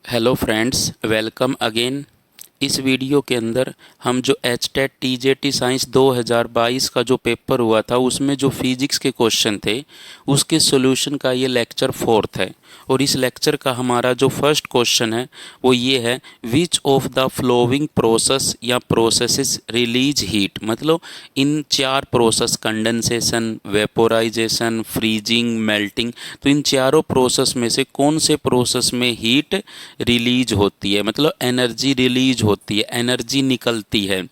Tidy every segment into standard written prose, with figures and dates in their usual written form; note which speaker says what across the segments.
Speaker 1: Hello friends, welcome again. इस video के अंदर हम जो एचटेट टीजेटी साइंस 2022 का जो पेपर हुआ था उसमें जो फिजिक्स के क्वेश्चन थे उसके सॉल्यूशन का ये लेक्चर फोर्थ है। और इस लेक्चर का हमारा जो फर्स्ट क्वेश्चन है वो ये है, which of the flowing process या प्रोसेसेस रिलीज हीट। मतलब इन चार process, condensation, vaporisation, freezing, melting, तो इन चारों प्रोसेस में से कौन से प्रोसेस में हीट रिलीज होती है, मतलब एनर्जी रिलीज होती है, एनर्जी निकलती है।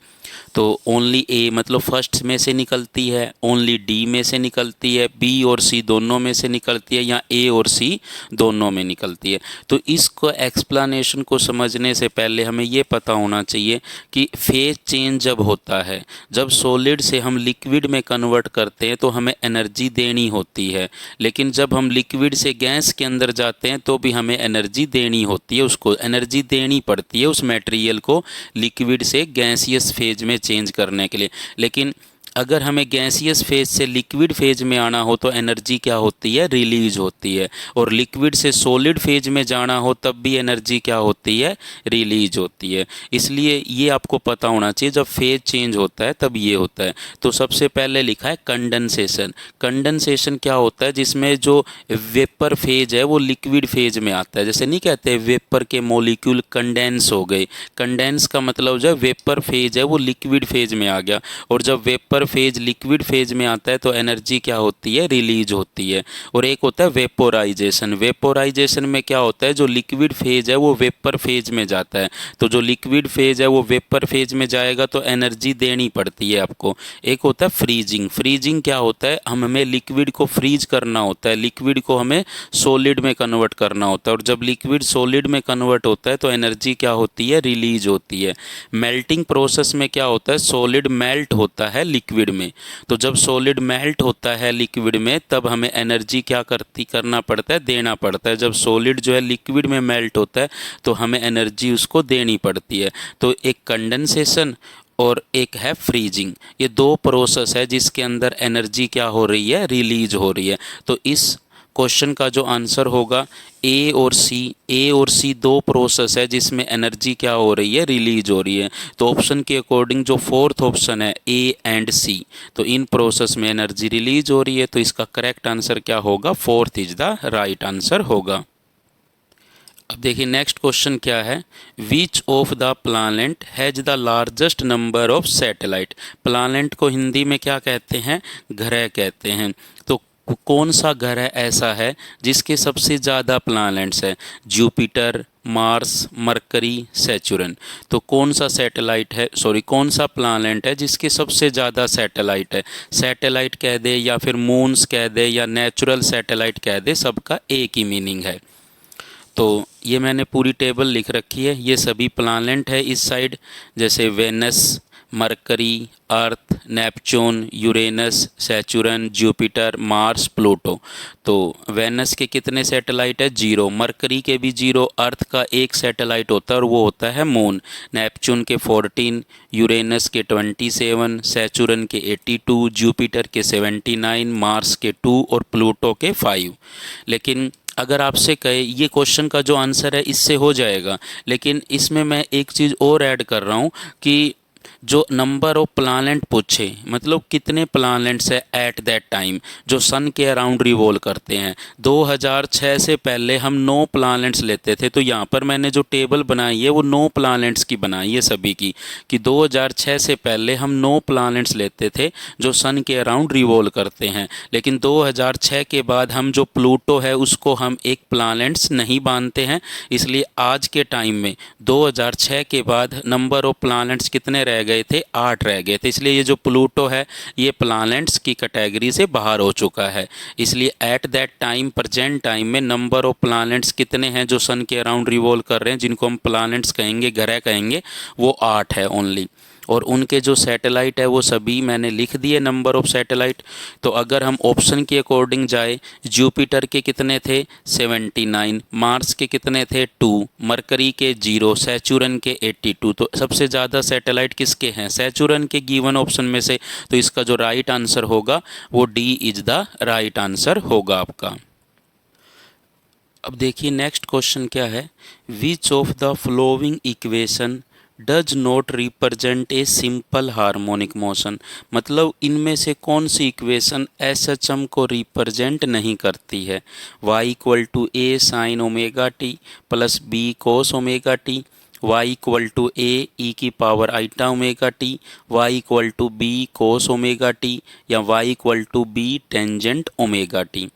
Speaker 1: तो ओनली ए मतलब फर्स्ट में से निकलती है, ओनली डी में से निकलती है, बी और सी दोनों में से निकलती है, या ए और सी दोनों में निकलती है। तो इसको एक्सप्लेनेशन को समझने से पहले हमें ये पता होना चाहिए कि फेज चेंज जब होता है, जब सॉलिड से हम लिक्विड में कन्वर्ट करते हैं तो हमें एनर्जी देनी होती है। लेकिन जब हम लिक्विड से गैस के अंदर जाते हैं तो भी हमें एनर्जी देनी होती है, उसको एनर्जी देनी पड़ती है उस मटेरियल को लिक्विड से गैसियस फेज में चेंज करने के लिए। लेकिन अगर हमें गैसियस फेज से लिक्विड फेज में आना हो तो एनर्जी क्या होती है, रिलीज होती है। और लिक्विड से सॉलिड फेज में जाना हो तब भी एनर्जी क्या होती है, रिलीज होती है। इसलिए ये आपको पता होना चाहिए, जब फेज चेंज होता है तब ये होता है। तो सबसे पहले लिखा है कंडेंसेशन। कंडेंसेशन क्या होता है, जिसमें जो वेपर फेज है वो लिक्विड फेज में आता है। जैसे नहीं कहते वेपर के मॉलिक्यूल कंडेंस हो गए, कंडेंस का मतलब जो वेपर फेज है वो लिक्विड फेज में आ गया। और जब वेपर फेज लिक्विड फेज में आता है तो एनर्जी क्या होती है, रिलीज होती है। और एक होता है वेपोराइजेशन। वेपोराइजेशन में क्या होता है, जो लिक्विड फेज है वो वेपर फेज में जाता है। तो जो लिक्विड फेज है वो वेपर फेज में जाएगा तो एनर्जी देनी पड़ती है आपको। एक होता है फ्रीजिंग। फ्रीजिंग क्या होता है, हमें लिक्विड को फ्रीज करना होता है, लिक्विड को हमें सॉलिड में कन्वर्ट करना होता है। और जब लिक्विड सॉलिड में कन्वर्ट होता है तो एनर्जी क्या होती है, रिलीज होती है। मेल्टिंग प्रोसेस में क्या होता है, सॉलिड मेल्ट होता है लिक्विड में। तो जब सॉलिड मेल्ट होता है लिक्विड में तब हमें एनर्जी क्या करना पड़ता है, देना पड़ता है। जब सॉलिड जो है लिक्विड में मेल्ट होता है तो हमें एनर्जी उसको देनी पड़ती है। तो एक कंडेंसेशन और एक है फ्रीजिंग, ये दो प्रोसेस है जिसके अंदर एनर्जी क्या हो रही है, रिलीज हो रही है। तो इस क्वेश्चन का जो आंसर होगा ए और सी। ए और सी दो प्रोसेस है जिसमें एनर्जी क्या हो रही है, रिलीज हो रही है। तो ऑप्शन के अकॉर्डिंग जो फोर्थ ऑप्शन है ए एंड सी, तो इन प्रोसेस में एनर्जी रिलीज हो रही है। तो इसका करेक्ट आंसर क्या होगा, fourth is the right answer होगा। अब देखिए नेक्स्ट क्वेश्चन क्या है, which of the planet has the largest number of satellite. Planet को हिंदी में क्या कहते हैं, ग्रह कहते हैं। तो कौन सा ग्रह ऐसा है जिसके सबसे ज़्यादा प्लानेट्स हैं, जुपिटर, मार्स, मरकरी, सैचुरन। तो कौन सा सैटेलाइट है, सॉरी कौन सा प्लानेट है जिसके सबसे ज़्यादा सैटेलाइट है। सैटेलाइट कह दे या फिर मून्स कह दे या नेचुरल सैटेलाइट कह दे, सबका एक ही मीनिंग है। तो ये मैंने पूरी टेबल लिख रखी है, ये सभी प्लानेट है इस साइड, जैसे Venus, Mercury, Earth, Neptune, Uranus, Saturn, Jupiter, Mars, Pluto. तो वेनस के कितने सैटेलाइट है, 0। मरकरी के भी 0। अर्थ का एक सैटेलाइट होता है और वो होता है मून। नेपच्यून के 14, यूरेनस के 27, सैचुरन के 82, जुपिटर के 79, मार्स के 2 और प्लूटो के 5। लेकिन अगर आपसे कहे, ये क्वेश्चन का जो आंसर है इससे हो जाएगा, लेकिन इसमें मैं एक चीज़ और ऐड कर रहा हूँ कि जो नंबर ऑफ प्लानेट पूछे, मतलब कितने प्लानेट्स है एट दैट टाइम जो सन के अराउंड रिवॉल्व करते हैं। 2006 से पहले हम 9 प्लानेट्स लेते थे। तो यहाँ पर मैंने जो टेबल बनाई है वो 9 प्लानेट्स की बनाई है सभी की, कि 2006 से पहले हम 9 प्लानेट्स लेते थे जो सन के अराउंड रिवॉल्व करते हैं। लेकिन 2006 के बाद हम जो प्लूटो है उसको हम एक प्लानेट्स नहीं मानते हैं। इसलिए आज के टाइम में 2006 के बाद नंबर ऑफ प्लानेट्स कितने रह गए थे, 8 रह गए थे। इसलिए ये जो प्लूटो है ये प्लानेट्स की कैटेगरी से बाहर हो चुका है। इसलिए at that time, present time में नंबर ऑफ प्लानेट्स कितने हैं जो सन के अराउंड रिवॉल्व कर रहे हैं, जिनको हम प्लानेट्स कहेंगे, ग्रह कहेंगे, वो 8 है ओनली। और उनके जो सैटेलाइट है वो सभी मैंने लिख दिए, नंबर ऑफ सैटेलाइट। तो अगर हम ऑप्शन के अकॉर्डिंग जाए, जुपिटर के कितने थे, 79, मार्स के कितने थे, 2, मरकरी के 0, सैचुरन के 82। तो सबसे ज़्यादा सैटेलाइट किसके हैं, सैचुरन के, गिवन ऑप्शन में से। तो इसका जो राइट आंसर होगा वो D is the right answer होगा आपका। अब देखिए नेक्स्ट क्वेश्चन क्या है, which of the following equation does not represent a simple harmonic motion. मतलब इनमें से कौन सी इक्वेशन एसएचएम को रिप्रेजेंट नहीं करती है। y equal to a sine omega t plus b cos omega t, y equal to a e की power iota omega t, y equal to b cos omega T, या y equal to b tangent omega t.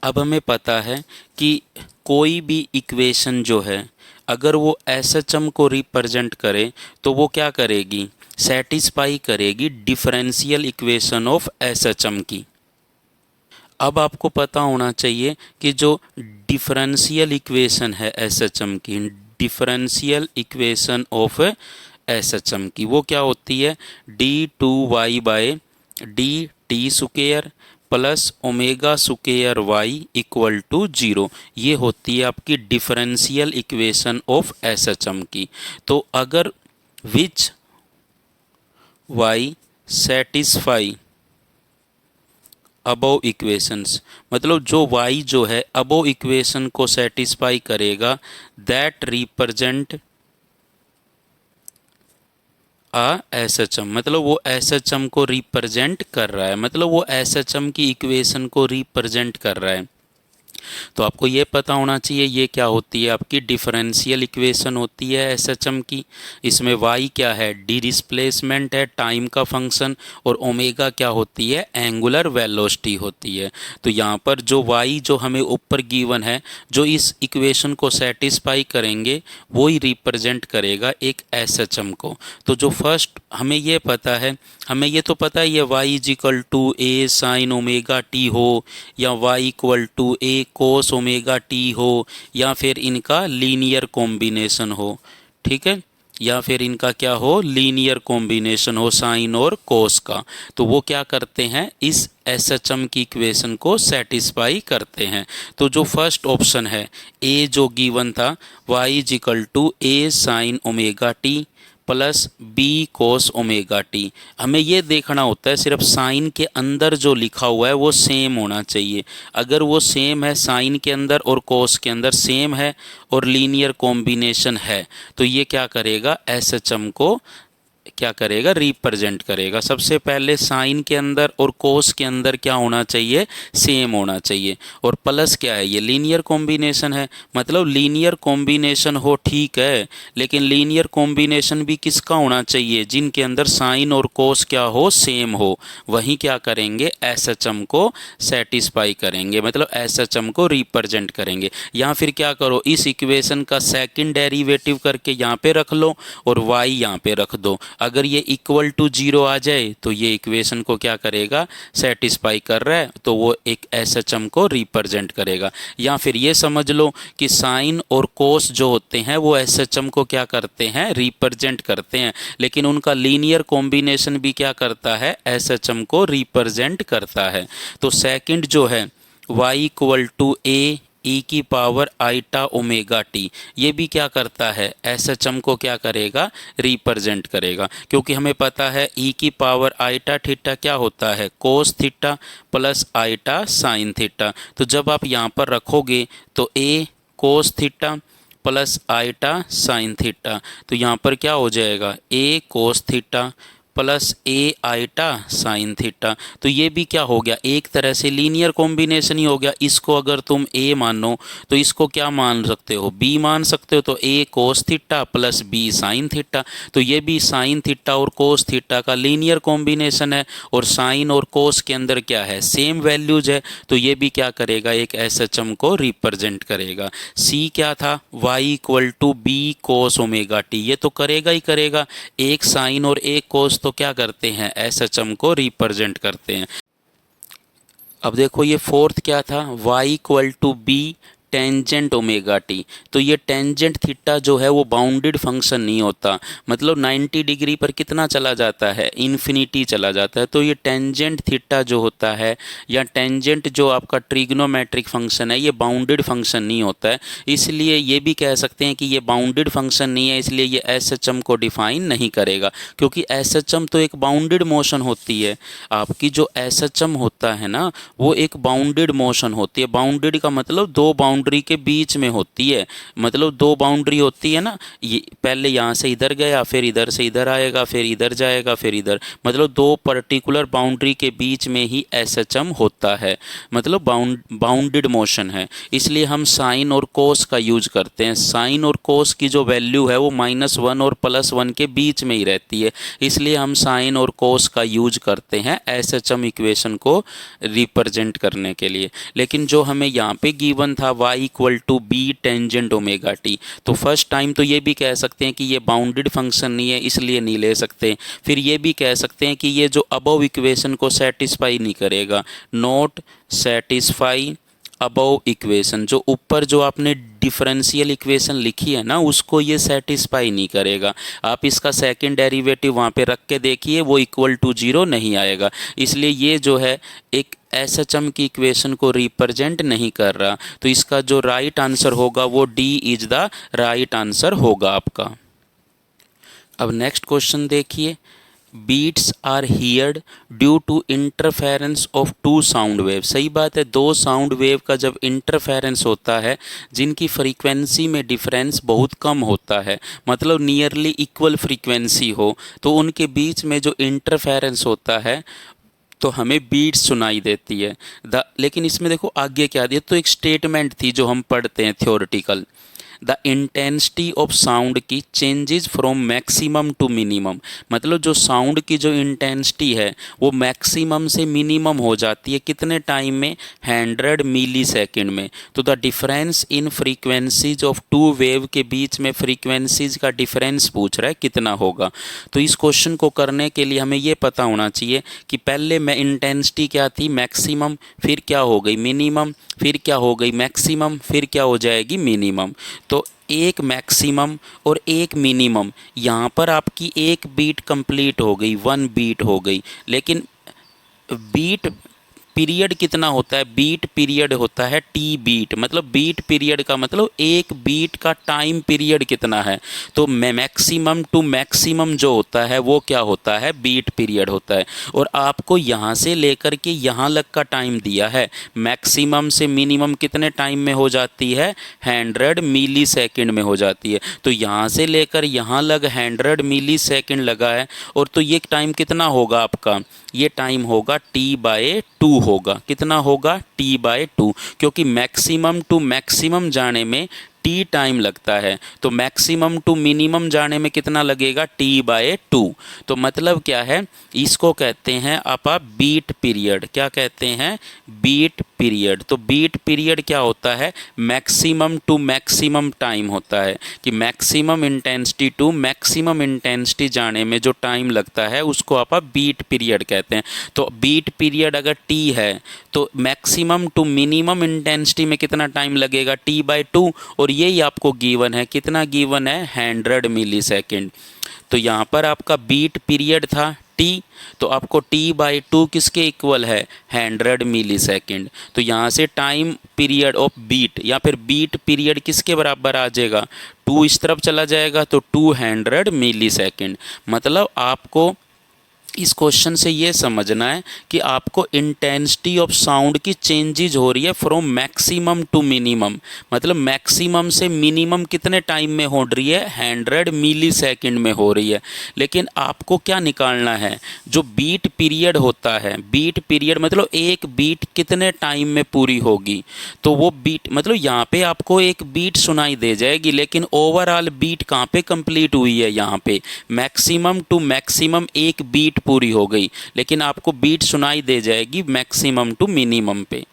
Speaker 1: अब हमें पता है कि कोई भी equation जो है अगर वो एसएचएम को रिप्रेजेंट करे तो वो क्या करेगी, सेटिस्फाई करेगी डिफरेंशियल इक्वेशन ऑफ एसएचएम की। अब आपको पता होना चाहिए कि जो डिफरेंशियल इक्वेशन है एसएचएम की, डिफरेंशियल इक्वेशन ऑफ एसएचएम की वो क्या होती है, d2y by d t square plus omega square y equal to 0। ये होती है आपकी डिफरेंशियल इक्वेशन ऑफ एसएचएम की। तो अगर विच वाई सेटिस्फाई अबव इक्वेशंस, मतलब जो y जो है अबव इक्वेशन को सेटिस्फाई करेगा, दैट रिप्रेजेंट एसएचएम, मतलब वो एसएचएम को रिप्रेजेंट कर रहा है, मतलब वो एसएचएम की इक्वेशन को रिप्रेजेंट कर रहा है। तो आपको ये पता होना चाहिए ये क्या होती है, आपकी डिफरेंशियल इक्वेशन होती है एसएचएम की। इसमें y क्या है, डी डिस्प्लेसमेंट है, टाइम का फंक्शन, और ओमेगा क्या होती है, एंगुलर वेलोसिटी होती है। तो यहाँ पर जो y जो हमें ऊपर गिवन है, जो इस इक्वेशन को सेटिस्फाई करेंगे वो ही रिप्रेजेंट करेगा एक एसएचएम को। तो जो फर्स्ट हमें ये पता है, हमें ये तो पता है ये y is equal to a sine omega t हो, या y equal to a cos omega t हो, या फिर इनका लीनियर कॉम्बिनेशन हो, ठीक है, या फिर इनका क्या हो, लीनियर कॉम्बिनेशन हो साइन और कोस का। तो वो क्या करते हैं, इस एसएचएम की इक्वेशन को सेटिस्फाई करते हैं। तो जो फर्स्ट ऑप्शन है ए जो गिवन था, y is equal to a sine omega t plus b cos omega t, हमें ये देखना होता है सिर्फ साइन के अंदर जो लिखा हुआ है वो सेम होना चाहिए। अगर वो सेम है, साइन के अंदर और कोस के अंदर सेम है और लीनियर कॉम्बिनेशन है, तो ये क्या करेगा, एसएचएम को क्या करेगा, रिप्रेजेंट करेगा। सबसे पहले साइन के अंदर और कोस के अंदर क्या होना चाहिए, सेम होना चाहिए। और प्लस क्या है, ये लीनियर कॉम्बिनेशन है, मतलब लीनियर कॉम्बिनेशन हो ठीक है, लेकिन लीनियर कॉम्बिनेशन भी किसका होना चाहिए, जिनके अंदर साइन और कोस क्या हो, सेम हो। वहीं क्या करेंगे, एसएचएम को सेटिस्फाई करेंगे, मतलब एसएचएम को रिप्रेजेंट करेंगे। या फिर क्या करो, इस इक्वेशन का सेकंड डेरिवेटिव करके यहाँ पे रख लो और y यहाँ पे रख दो। अगर ये इक्वल टू 0 आ जाए तो ये इक्वेशन को क्या करेगा, सेटिस्फाई कर रहा है, तो वो एक एसएचएम को रिप्रेजेंट करेगा। या फिर ये समझ लो कि साइन और कोस जो होते हैं वो एसएचएम को क्या करते हैं, रिप्रेजेंट करते हैं, लेकिन उनका लीनियर कॉम्बिनेशन भी क्या करता है, एसएचएम को रिप्रेजेंट करता है। तो सेकंड जो है y equal to a e की पावर आइटा ओमेगा टी, ये भी क्या करता है, एसएचएम को क्या करेगा, रिप्रेजेंट करेगा। क्योंकि हमें पता है ई की पावर आइटा थीटा क्या होता है, cos theta plus iota sine theta. तो जब आप यहाँ पर रखोगे तो a cos theta plus iota sine theta, तो यहाँ पर क्या हो जाएगा, a cos theta plus a iota sine theta. तो ये भी क्या हो गया, एक तरह से लीनियर कॉम्बिनेशन ही हो गया। इसको अगर तुम ए मानो तो इसको क्या मान सकते हो, बी मान सकते हो। तो a cos theta plus b sine theta, तो ये भी साइन थीटा और कोस थीटा का लीनियर कॉम्बिनेशन है, और साइन और कोस के अंदर क्या है, सेम वैल्यूज है, तो ये भी क्या करेगा, एक एसएचएम को रिप्रेजेंट करेगा। सी क्या था, Y equal to b cos omega T, ये तो करेगा ही करेगा, एक साइन और एक कोस तो क्या करते हैं, एसएचएम को रिप्रेजेंट करते हैं। अब देखो ये फोर्थ क्या था, y equal to b tangent omega t. तो ये टेंजेंट थीटा जो है वो बाउंडेड फंक्शन नहीं होता, मतलब 90 डिग्री पर कितना चला जाता है, इन्फिनिटी चला जाता है। तो ये टेंजेंट थीटा जो होता है, या टेंजेंट जो आपका ट्रिग्नोमेट्रिक फंक्शन है, ये बाउंडेड फंक्शन नहीं होता है। इसलिए ये भी कह सकते हैं कि ये बाउंडेड फंक्शन नहीं है, इसलिए ये एसएचएम को डिफाइन नहीं करेगा, क्योंकि एसएचएम तो एक बाउंडेड मोशन होती है। आपकी जो एसएचएम होता है ना, वो एक बाउंडेड मोशन होती है। बाउंडेड का मतलब दो बाउंड्री बाउंड्री के बीच में होती है। मतलब दो बाउंड्री होती है ना, ये पहले यहाँ से इधर गया, फिर इधर से इधर आएगा, फिर इधर जाएगा, फिर इधर, मतलब दो पर्टिकुलर बाउंड्री के बीच में ही एसएचएम होता है। मतलब बाउंडेड मोशन है, इसलिए हम साइन और कोस का यूज करते हैं। साइन और कोस की जो वैल्यू है वो -1 और +1 के बीच में ही रहती है, इसलिए हम साइन और कोस का यूज करते हैं एसएचएम इक्वेशन को रिप्रेजेंट करने के लिए। लेकिन जो हमें यहाँ पे गिवन था y = b tangent omega t, तो फर्स्ट टाइम तो ये भी कह सकते हैं कि ये बाउंडेड फंक्शन नहीं है, इसलिए नहीं ले सकते। फिर ये भी कह सकते हैं कि ये जो अबव इक्वेशन को सेटिस्फाई नहीं करेगा, नॉट सेटिस्फाई अबव इक्वेशन, जो ऊपर जो आपने डिफरेंशियल इक्वेशन लिखी है ना, उसको ये सेटिस्फाई नहीं करेगा। आप इसका सेकंड डेरिवेटिव वहाँ पे रख के देखिए, वो =0 नहीं आएगा, इसलिए ये जो है एक एसएचएम की इक्वेशन को रिप्रेजेंट नहीं कर रहा। तो इसका जो राइट आंसर होगा वो D is the right answer होगा आपका। अब नेक्स्ट क्वेश्चन देखिए, beats are heard due to interference of 2 sound wave. सही बात है, 2 साउंड वेव का जब इंटरफेरेंस होता है, जिनकी फ्रीक्वेंसी में डिफरेंस बहुत कम होता है, मतलब नियरली इक्वल फ्रीक्वेंसी हो, तो उनके बीच में जो इंटरफेरेंस होता है तो हमें बीट्स सुनाई देती है। लेकिन इसमें देखो आगे क्या दिया, तो एक स्टेटमेंट थी जो हम पढ़ते हैं theoretical, the intensity of sound की changes from maximum to minimum. मतलब जो साउंड की जो इंटेंसिटी है वो मैक्सिमम से मिनिमम हो जाती है कितने टाइम में, 100 मिलीसेकंड में। तो the difference in frequencies of 2 wave के बीच में फ्रीक्वेंसीज का डिफरेंस पूछ रहा है कितना होगा। तो इस क्वेश्चन को करने के लिए हमें ये पता होना चाहिए कि पहले में इंटेंसिटी क्या थी, मैक्सिमम, फिर क्या हो गई मिनिमम, फिर क्या हो गई मैक्सिमम, फिर क्या हो जाएगी मिनिमम। तो एक मैक्सिमम और एक मिनिमम, यहाँ पर आपकी एक बीट कंप्लीट हो गई, 1 बीट हो गई। लेकिन बीट पीरियड कितना होता है, बीट पीरियड होता है टी बीट। मतलब बीट पीरियड का मतलब एक बीट का टाइम पीरियड कितना है। तो मैक्सिमम टू मैक्सिमम जो होता है वो क्या होता है, बीट पीरियड होता है। और आपको यहाँ से लेकर के यहाँ लग का टाइम दिया है, मैक्सिमम से मिनिमम कितने टाइम में हो जाती है, 100 मिलीसेकंड में हो जाती है। तो यहाँ से लेकर यहाँ लग 100 मिलीसेकंड लगा है, और तो ये टाइम कितना होगा आपका, ये टाइम होगा T/2 होगा। कितना होगा, T/2, क्योंकि मैक्सिमम टू मैक्सिमम जाने में T टाइम लगता है, तो मैक्सिमम टू मिनिमम जाने में कितना लगेगा, T/2। तो मतलब क्या है, इसको कहते हैं आप बीट पीरियड। क्या कहते हैं, बीट पीरियड। तो बीट पीरियड क्या होता है, मैक्सिमम टू मैक्सिमम टाइम होता है, कि maximum intensity to maximum intensity जाने में जो टाइम लगता है उसको आप बीट पीरियड कहते हैं। तो बीट पीरियड अगर T है तो मैक्सिमम टू मिनिमम इंटेंसिटी में कितना टाइम लगेगा, T/2, और यही आपको गिवन है, कितना गिवन है, 100 मिलीसेकंड। तो यहाँ पर आपका बीट पीरियड था T, तो आपको T/2 किसके इक्वल है, 100 मिलीसेकंड। तो यहाँ से टाइम पीरियड ऑफ बीट या फिर बीट पीरियड किसके बराबर आ जाएगा, 2 इस तरफ चला जाएगा तो 200 मिलीसेकंड। मतलब आपको इस क्वेश्चन से ये समझना है कि आपको इंटेंसिटी ऑफ साउंड की चेंजेज हो रही है फ्रॉम मैक्सिमम टू मिनिमम। मतलब मैक्सिमम से मिनिमम कितने टाइम में हो रही है, 100 मिलीसेकंड में हो रही है। लेकिन आपको क्या निकालना है, जो बीट पीरियड होता है, बीट पीरियड मतलब एक बीट कितने टाइम में पूरी होगी। तो वो बीट मतलब यहाँ पे आपको एक बीट सुनाई दे जाएगी, लेकिन ओवरऑल बीट कहाँ पे कंप्लीट हुई है, यहाँ पे मैक्सिमम टू मैक्सिमम एक बीट पूरी हो गई, लेकिन आपको बीट सुनाई दे जाएगी मैक्सिमम टू मिनिमम पे।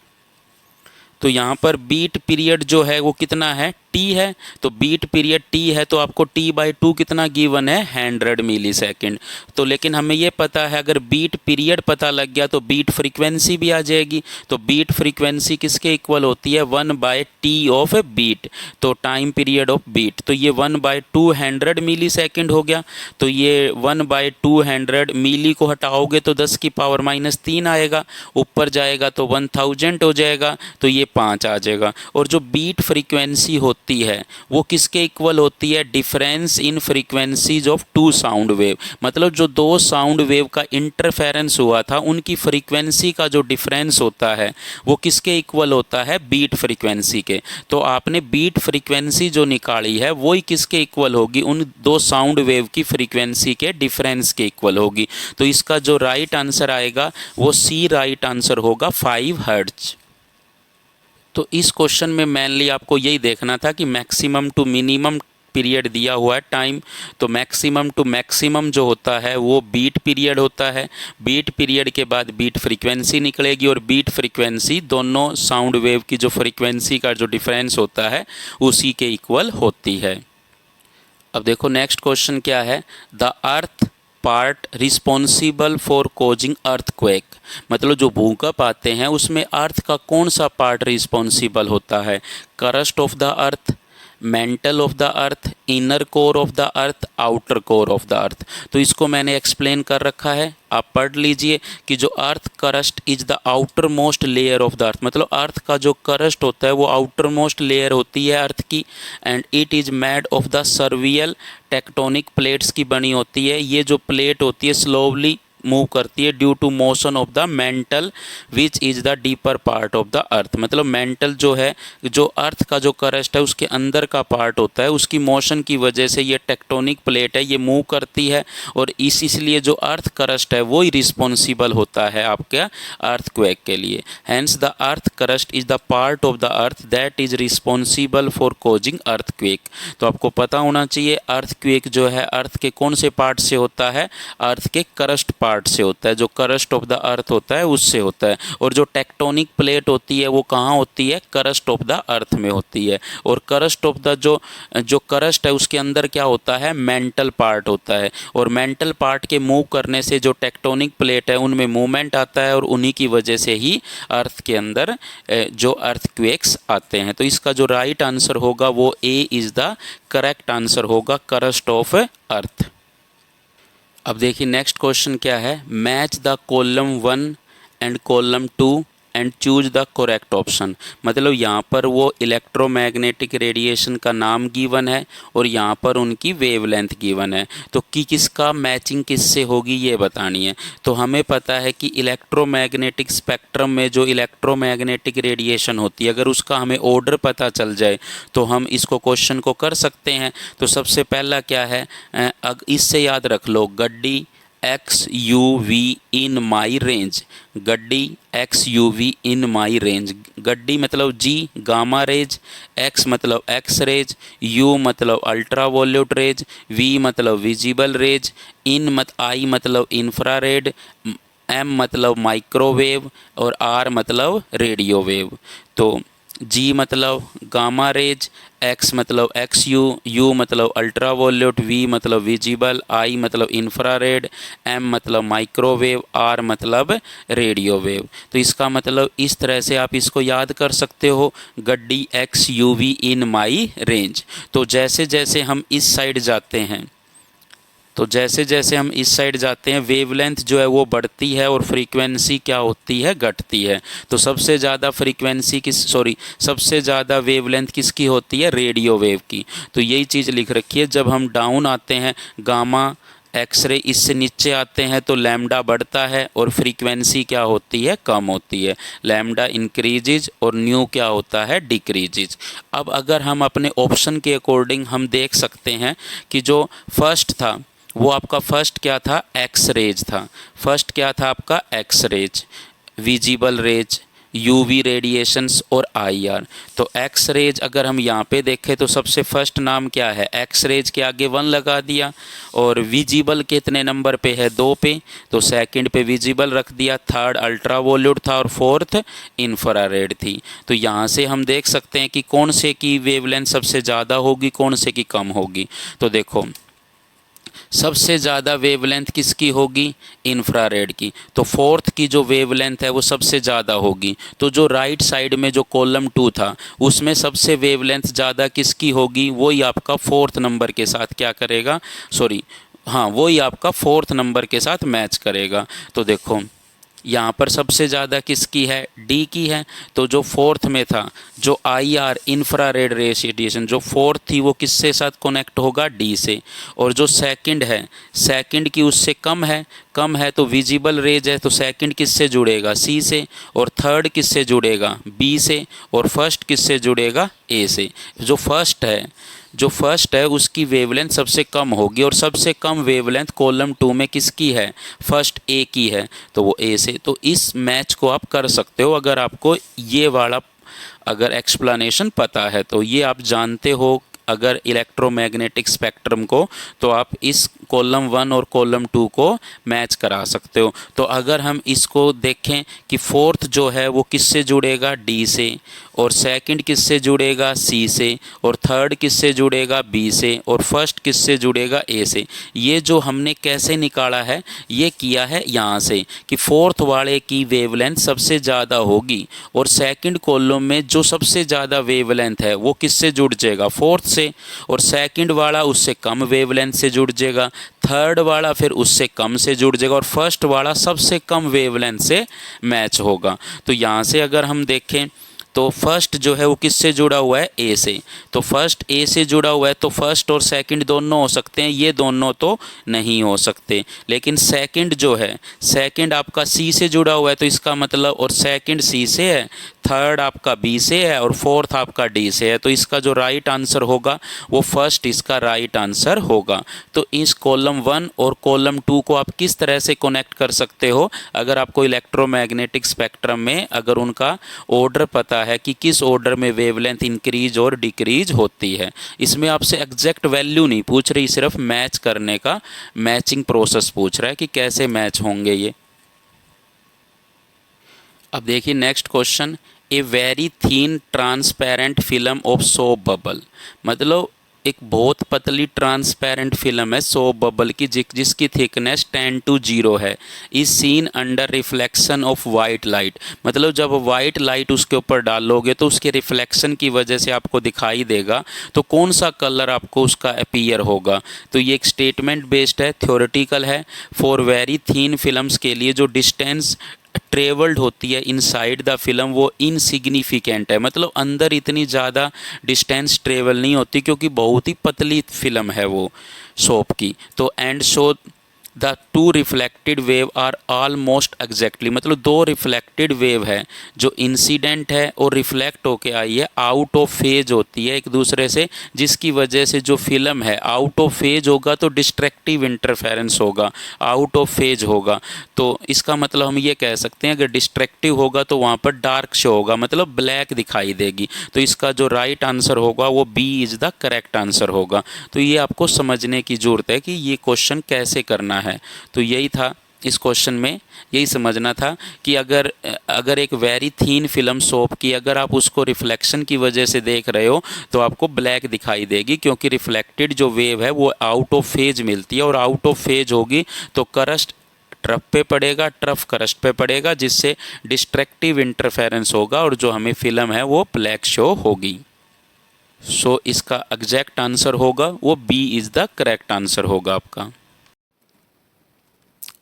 Speaker 1: तो यहाँ पर बीट पीरियड जो है वो कितना है, T है। तो बीट पीरियड T है तो आपको T/2 कितना गिवन है, 100 मिलीसेकंड। तो लेकिन हमें ये पता है अगर बीट पीरियड पता लग गया तो बीट फ्रीक्वेंसी भी आ जाएगी। तो बीट फ्रीक्वेंसी किसके इक्वल होती है, 1/T ऑफ बीट, तो टाइम पीरियड ऑफ बीट। तो ये 1/200 मिलीसेकंड हो गया। तो ये 1/200 मिली को हटाओगे तो 10⁻³ आएगा, ऊपर जाएगा तो 1000 हो जाएगा। तो ये 5 आ जाएगा। और जो बीट फ्रीक्वेंसी होती है वो किसके इक्वल होती है? Difference in frequencies of two sound wave, मतलब जो दो साउंड वेव का इंटरफेरेंस हुआ था उनकी फ्रीक्वेंसी का जो डिफरेंस होता है वो किसके इक्वल होता है? बीट फ्रीक्वेंसी के। तो आपने बीट फ्रीक्वेंसी जो निकाली है वही किसके इक्वल होगी? उन दो साउंड वेव की फ्रीक्वेंसी के डिफरेंस के इक्वल होगी। तो इसका जो राइट आंसर आएगा वो सी राइट आंसर होगा 5 हर्ट्ज। तो इस क्वेश्चन में मेनली आपको यही देखना था कि मैक्सिमम टू मिनिमम पीरियड दिया हुआ है टाइम, तो मैक्सिमम टू मैक्सिमम जो होता है वो बीट पीरियड होता है। बीट पीरियड के बाद बीट फ्रीक्वेंसी निकलेगी और बीट फ्रीक्वेंसी दोनों साउंड वेव की जो फ्रीक्वेंसी का जो डिफरेंस होता है उसी के इक्वल होती है। अब देखो नेक्स्ट क्वेश्चन क्या है? The earth part responsible for causing earthquake, मतलब जो भूकंप आते हैं उसमें अर्थ का कौन सा पार्ट रिस्पॉन्सिबल होता है? Crust of the earth, mantle of the earth, inner core of the earth, outer core of the earth. तो इसको मैंने एक्सप्लेन कर रखा है, आप पढ़ लीजिए कि जो earth crust is the outermost layer of the earth, मतलब अर्थ का जो करस्ट होता है वो आउटर मोस्ट लेयर होती है अर्थ की। And it is made of the several tectonic plates की बनी होती है। ये जो प्लेट होती है स्लोवली मूव करती है due to motion of the mantle which is the deeper part of the earth, मतलब मेंटल जो है, जो अर्थ का जो करस्ट है उसके अंदर का पार्ट होता है, उसकी मोशन की वजह से ये टेक्टोनिक प्लेट है ये मूव करती है और इसलिए जो अर्थ करस्ट है वो ही रिस्पॉन्सिबल होता है आपके अर्थक्वेक के लिए। Hence the earth crust is the part of the earth that is responsible for causing earthquake. तो आपको पता होना चाहिए अर्थक्वेक जो है अर्थ के कौन से पार्ट से होता है? अर्थ के करस्ट पार्ट से होता है, जो करस्ट ऑफ द अर्थ होता है उससे होता है। और जो टेक्टोनिक प्लेट होती है वो कहाँ होती है? करस्ट ऑफ द अर्थ में होती है। और करस्ट ऑफ द जो करस्ट है उसके अंदर क्या होता है? मेंटल पार्ट होता है। और मेंटल पार्ट के मूव करने से जो टेक्टोनिक प्लेट है उनमें मूवमेंट आता है और उन्हीं की वजह से ही अर्थ के अंदर जो अर्थक्वेक्स आते हैं। तो इसका जो राइट आंसर होगा वो A is the correct answer होगा, करस्ट ऑफ अर्थ। अब देखिए नेक्स्ट क्वेश्चन क्या है? Match the column 1 and column 2 and choose the correct option, मतलब यहाँ पर वो इलेक्ट्रोमैग्नेटिक रेडिएशन का नाम गिवन है और यहाँ पर उनकी वेवलेंथ गिवन है। तो किसका मैचिंग किससे होगी ये बतानी है। तो हमें पता है कि इलेक्ट्रोमैग्नेटिक स्पेक्ट्रम में जो इलेक्ट्रोमैग्नेटिक रेडिएशन होती है अगर उसका हमें ऑर्डर पता चल जाए तो हम इसको क्वेश्चन को कर सकते हैं। तो सबसे पहला क्या है, इससे याद रख लो, गड्डी X U V in my range, गड्डी X U V in my range. गड्डी मतलब जी गामा रेज, एक्स मतलब एक्स रेज, यू मतलब अल्ट्रा वॉल्यूट रेज, वी मतलब विजिबल रेज, आई मतलब इंफ्रारेड, एम मतलब माइक्रोवेव और आर मतलब रेडियो वेव। तो जी मतलब गामा रेज, एक्स मतलब एक्स यू मतलब अल्ट्रा वॉल्यूट, वी मतलब विजिबल, आई मतलब इंफ्रारेड, एम मतलब माइक्रोवेव, आर मतलब रेडियो वेव। तो इसका मतलब इस तरह से आप इसको याद कर सकते हो, गड्डी X U V in my range. तो जैसे जैसे हम इस साइड जाते हैं वेवलेंथ जो है वो बढ़ती है और फ्रीक्वेंसी क्या होती है? घटती है। तो सबसे ज़्यादा सबसे ज़्यादा वेवलेंथ किसकी होती है? रेडियो वेव की। तो यही चीज़ लिख रखी है, जब हम डाउन आते हैं गामा एक्सरे इससे नीचे आते हैं तो लैम्डा बढ़ता है और फ्रीक्वेंसी क्या होती है? कम होती है। लैम्डा इंक्रीजेज और न्यू क्या होता है? डिक्रीजेज। अब अगर हम अपने ऑप्शन के अकॉर्डिंग हम देख सकते हैं कि जो फर्स्ट था वो आपका फर्स्ट क्या था? एक्स रेज था। फर्स्ट क्या था आपका? X rays, visible rays, UV radiations और आईआर। तो एक्स रेज अगर हम यहाँ पे देखें तो सबसे फर्स्ट नाम क्या है? एक्स रेज के आगे 1 लगा दिया। और विजिबल कितने नंबर पे है? 2 पे, तो सेकंड पे विजिबल रख दिया, थर्ड अल्ट्रा वॉल्यूट था और फोर्थ इंफ्रारेड थी। तो यहाँ से हम देख सकते हैं कि कौन से की वेवलेंथ सबसे ज़्यादा होगी, कौन से की कम होगी। तो देखो सबसे ज़्यादा वेवलेंथ किसकी होगी? इंफ्रारेड की। तो फोर्थ की जो वेवलेंथ है वो सबसे ज़्यादा होगी। तो जो राइट साइड में जो कॉलम 2 था उसमें सबसे वेवलेंथ ज़्यादा किसकी होगी? वही आपका फोर्थ नंबर के साथ क्या करेगा? वही आपका फोर्थ नंबर के साथ मैच करेगा। तो देखो यहाँ पर सबसे ज़्यादा किसकी है, डी की है। तो जो फोर्थ में था, जो IR इंफ्रारेड रेडिएशन जो फोर्थ थी वो किससे साथ कनेक्ट होगा, डी से। और जो सेकंड है, सेकंड की उससे कम है तो विजिबल रेज है, तो सेकंड किससे जुड़ेगा, सी से। और थर्ड किससे जुड़ेगा, बी से। और फर्स्ट किससे जुड़ेगा, ए से। जो फर्स्ट है उसकी वेवलेंथ सबसे कम होगी, और सबसे कम वेवलेंथ कॉलम 2 में किसकी है, फर्स्ट ए की है, तो वो ए से। तो इस मैच को आप कर सकते हो अगर आपको ये वाला अगर एक्सप्लेनेशन पता है, तो ये आप जानते हो अगर इलेक्ट्रोमैग्नेटिक स्पेक्ट्रम को, तो आप इस कॉलम 1 और कॉलम 2 को मैच करा सकते हो। तो अगर हम इसको देखें कि फोर्थ जो है वो किससे जुड़ेगा, डी से। और सेकंड किससे जुड़ेगा, सी से। और थर्ड किससे जुड़ेगा, बी से। और फर्स्ट किससे जुड़ेगा, ए से। ये जो हमने कैसे निकाला है, ये किया है यहाँ से कि फोर्थ वाले की वेवलेंथ सबसे ज़्यादा होगी, और सेकंड कॉलम में जो सबसे ज़्यादा वेवलेंथ है वो किससे जुड़ जाएगा, फोर्थ से। और सेकंड वाला उससे कम वेवलेंथ से जुड़ जाएगा, थर्ड वाला फिर उससे कम से जुड़ जाएगा, और फर्स्ट वाला सबसे कम वेवलेंथ से मैच होगा। तो यहाँ से अगर हम देखें तो फर्स्ट जो है वो किससे जुड़ा हुआ है, ए से। तो फर्स्ट ए से जुड़ा हुआ है, तो फर्स्ट और सेकंड दोनों हो सकते हैं, ये दोनों तो नहीं हो सकते। लेकिन सेकंड जो है, सेकंड आपका सी से जुड़ा हुआ है, तो इसका मतलब, और सेकंड सी से है, थर्ड आपका बी से है, और फोर्थ आपका डी से है। तो इसका जो राइट आंसर होगा वो फर्स्ट इसका राइट आंसर होगा। तो इस कॉलम 1 और कॉलम 2 को आप किस तरह से कनेक्ट कर सकते हो, अगर आपको इलेक्ट्रोमैग्नेटिक स्पेक्ट्रम में अगर उनका ऑर्डर पता है कि किस ऑर्डर में वेवलेंथ इंक्रीज और डिक्रीज होती है। इसमें आपसे एग्जैक्ट वैल्यू नहीं पूछ रही, सिर्फ मैच करने का मैचिंग प्रोसेस पूछ रहा है कि कैसे मैच होंगे ये। अब देखिए next question, a very thin transparent film of soap bubble. मतलब एक बहुत पतली ट्रांसपेरेंट फिल्म है सोप बबल की, जिसकी थिकनेस 10:0 है, is seen under reflection of white light. मतलब जब वाइट लाइट उसके ऊपर डालोगे तो उसके रिफ्लेक्शन की वजह से आपको दिखाई देगा, तो कौन सा कलर आपको उसका अपीयर होगा। तो ये एक स्टेटमेंट बेस्ड है, थ्योरेटिकल है। फॉर वेरी थीन फिल्म्स के लिए जो डिस्टेंस ट्रेवल्ड होती है इनसाइड द फिल्म वो इनसिग्निफिकेंट है, मतलब अंदर इतनी ज़्यादा डिस्टेंस ट्रेवल नहीं होती, क्योंकि बहुत ही पतली फिल्म है वो सोप की। तो and show the two reflected wave are almost exactly, मतलब दो रिफ्लेक्टेड वेव है जो इंसिडेंट है और रिफ्लेक्ट होके आई है, आउट ऑफ फेज होती है एक दूसरे से, जिसकी वजह से जो फिल्म है आउट ऑफ फेज होगा तो डिस्ट्रैक्टिव इंटरफेरेंस होगा, आउट ऑफ फेज होगा। तो इसका मतलब हम ये कह सकते हैं अगर डिस्ट्रैक्टिव होगा तो वहाँ पर डार्क शो होगा, मतलब ब्लैक दिखाई देगी। तो इसका जो राइट आंसर होगा वो b is the correct answer होगा। तो ये आपको समझने की ज़रूरत है कि ये क्वेश्चन कैसे करना है। तो यही था इस क्वेश्चन में, यही समझना था कि अगर एक वेरी थीन फिल्म सोप की अगर आप उसको रिफ्लेक्शन की वजह से देख रहे हो तो आपको ब्लैक दिखाई देगी, क्योंकि रिफ्लेक्टेड जो वेव है वो आउट ऑफ फेज मिलती है, और आउट ऑफ फेज होगी तो करस्ट ट्रफ पे पड़ेगा, ट्रफ करस्ट पे पड़ेगा, जिससे डिस्ट्रैक्टिव इंटरफेरेंस होगा और जो हमें फिल्म है वो ब्लैक शो होगी। सो इसका एग्जैक्ट आंसर होगा वो b is the correct answer होगा आपका।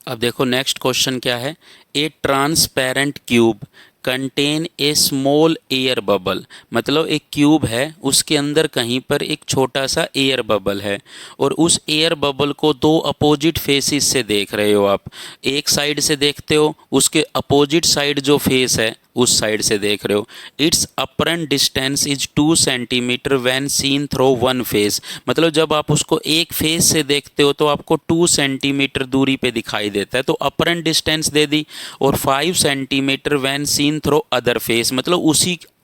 Speaker 1: अब देखो नेक्स्ट क्वेश्चन क्या है, a transparent cube contain a small air bubble. मतलब एक क्यूब है उसके अंदर कहीं पर एक छोटा सा एयर बबल है, और उस एयर बबल को दो अपोजिट फेसिस से देख रहे हो आप। एक साइड से देखते हो, उसके अपोजिट साइड जो फेस है उस साइड से देख रहे हो। It's apparent distance is 2 centimetre when seen through one face. मतलब जब आप उसको एक फेस से देखते हो तो आपको 2 सेंटीमीटर दूरी पे दिखाई देता है, तो अपरेंट डिस्टेंस दे दी। और 5 centimetre when seen through other face, मतलब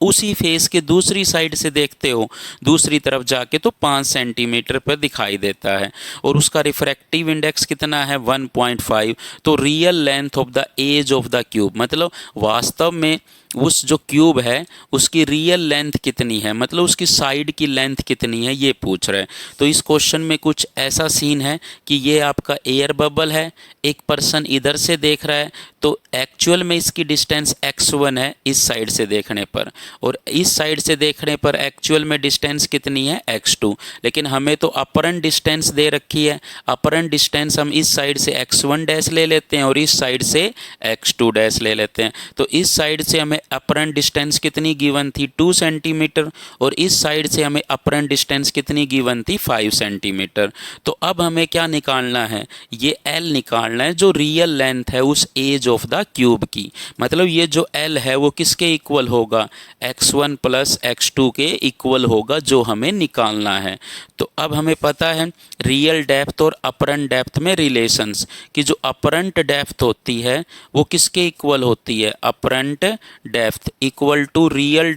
Speaker 1: उसी फेस के दूसरी साइड से देखते हो दूसरी तरफ जाके तो 5 सेंटीमीटर पर दिखाई देता है। और उसका रिफ्रैक्टिव इंडेक्स कितना है, 1.5। तो real length of the edge of the cube, मतलब वास्तव में उस जो क्यूब है उसकी रियल लेंथ कितनी है, मतलब उसकी साइड की लेंथ कितनी है, ये पूछ रहा है। तो इस क्वेश्चन में कुछ ऐसा सीन है कि ये आपका एयर बबल है, एक पर्सन इधर से देख रहा है, तो एक्चुअल में इसकी डिस्टेंस x1 है इस साइड से देखने पर, और इस साइड से देखने पर एक्चुअल में डिस्टेंस कितनी है x2। लेकिन हमें तो अपरेंट डिस्टेंस दे रखी है, अपरेंट डिस्टेंस हम इस साइड से x1 डैश ले लेते हैं और इस साइड से x2 डैश ले लेते हैं। तो इस साइड से हमें अपरेंट डिस्टेंस कितनी गिवन थी 2 सेंटीमीटर, और इस साइड से हमें अपरेंट डिस्टेंस कितनी गिवन थी 5 सेंटीमीटर। तो अब हमें क्या निकालना है, ये L निकालना है जो रियल लेंथ है उस एज ऑफ द क्यूब की। मतलब ये जो L है वो किसके इक्वल होगा, x1 प्लस x2 के इक्वल होगा, जो हमें निकालना है। तो अब हमें पता है रियल डेप्थ और अपरेंट डेप्थ में रिलेशंस कि जो अपरेंट डेप्थ होती है वो किसके इक्वल होती है, apparent depth equal to real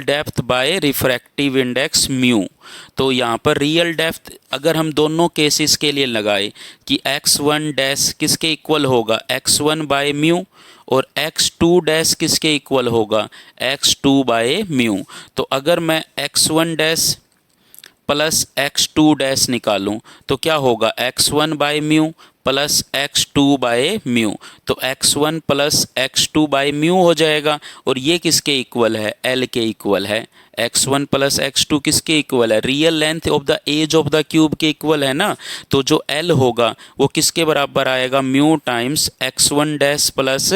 Speaker 1: depth by refractive index mu. तो यहाँ पर रियल डेप्थ अगर हम दोनों केसेस के लिए लगाए कि x1 डैश किसके इक्वल होगा, x1 बाय म्यू, और x2 डैश किसके इक्वल होगा, x2 बाय म्यू। तो अगर मैं x1 dash plus x2 dash निकालूं तो क्या होगा, x1 by mu plus x2 by mu. तो x1 plus x2 by mu हो जाएगा, और ये किसके इक्वल है, L के इक्वल है। x1 प्लस x2 किसके इक्वल है, real length of the edge of the cube के इक्वल है ना। तो जो L होगा वो किसके बराबर आएगा, mu times x1 dash plus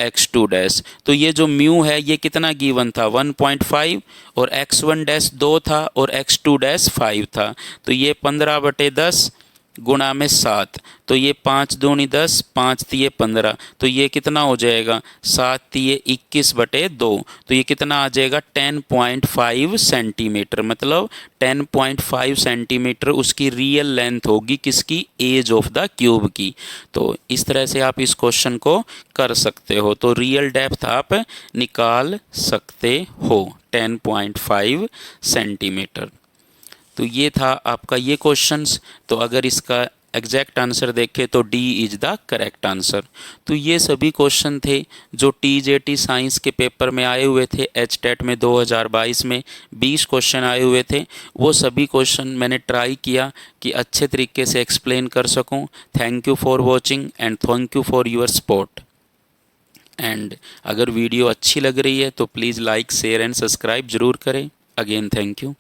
Speaker 1: x2 dash. तो ये जो म्यू है ये कितना गिवन था 1.5, और x1 डैश 2 था और x2 डैश 5 था। तो ये 15/10 गुणा में 7, तो ये 5 दूनी 10, 5 तिये 15, तो ये कितना हो जाएगा 7 तिये 21/2। तो ये कितना आ जाएगा 10.5 सेंटीमीटर, मतलब 10.5 सेंटीमीटर उसकी रियल लेंथ होगी किसकी, एज ऑफ द क्यूब की। तो इस तरह से आप इस क्वेश्चन को कर सकते हो। तो रियल डेप्थ आप निकाल सकते हो 10.5 सेंटीमीटर। तो ये था आपका ये क्वेश्चंस। तो अगर इसका एग्जैक्ट आंसर देखें तो D is the correct answer. तो ये सभी क्वेश्चन थे जो टीजेटी साइंस के पेपर में आए हुए थे। एचटेट में 2022 में 20 क्वेश्चन आए हुए थे। वो सभी क्वेश्चन मैंने ट्राई किया कि अच्छे तरीके से एक्सप्लेन कर सकूं। Thank you for watching and thank you for your support. And अगर वीडियो अच्छी लग रही है तो please like share and subscribe ज़रूर करें। Again thank you.